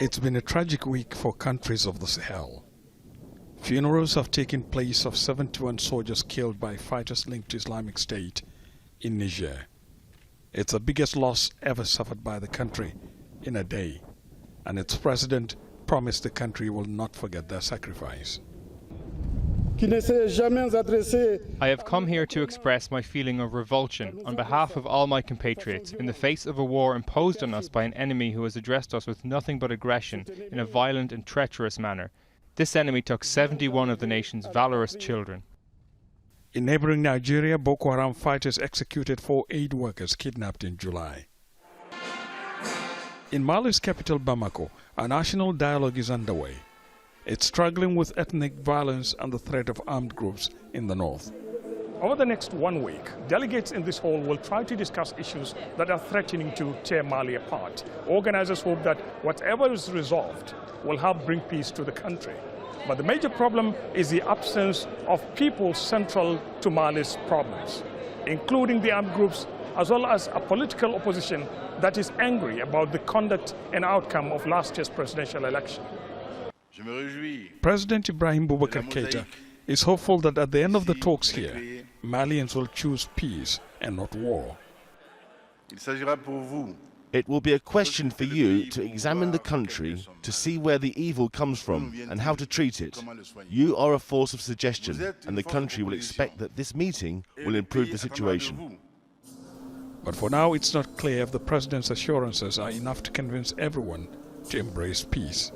It's been a tragic week for countries of the Sahel. Funerals have taken place of 71 soldiers killed by fighters linked to Islamic State in Niger. It's the biggest loss ever suffered by the country in a day, and its president promised the country will not forget their sacrifice. I have come here to express my feeling of revulsion on behalf of all my compatriots in the face of a war imposed on us by an enemy who has addressed us with nothing but aggression in a violent and treacherous manner. This enemy took 71 of the nation's valorous children. In neighboring Nigeria, Boko Haram fighters executed 4 aid workers kidnapped in July. In Mali's capital Bamako, a national dialogue is underway. It's struggling with ethnic violence and the threat of armed groups in the north. Over the next 1 week, delegates in this hall will try to discuss issues that are threatening to tear Mali apart. Organizers hope that whatever is resolved will help bring peace to the country. But the major problem is the absence of people central to Mali's problems, including the armed groups, as well as a political opposition that is angry about the conduct and outcome of last year's presidential election. President Ibrahim Boubacar Keita is hopeful that at the end of the talks here, Malians will choose peace and not war. It will be a question for you to examine the country to see where the evil comes from and how to treat it. You are a force of suggestion, and the country will expect that this meeting will improve the situation. But for now, it's not clear if the president's assurances are enough to convince everyone to embrace peace.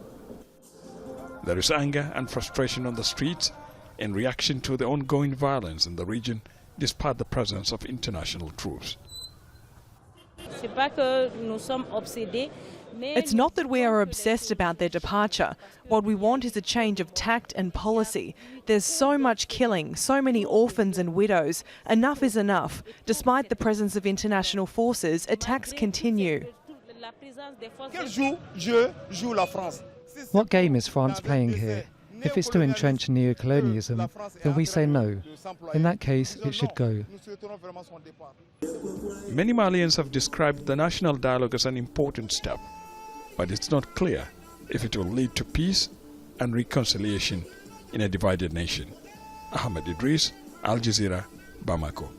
There is anger and frustration on the streets in reaction to the ongoing violence in the region despite the presence of international troops. It's not that we are obsessed about their departure. What we want is a change of tact and policy. There's so much killing, so many orphans and widows. Enough is enough. Despite the presence of international forces, attacks continue. What game is France playing here? If it's to entrench neocolonialism, then we say no. In that case, it should go. Many Malians have described the national dialogue as an important step, but it's not clear if it will lead to peace and reconciliation in a divided nation. Ahmed, Idris, Aljazeera, Bamako.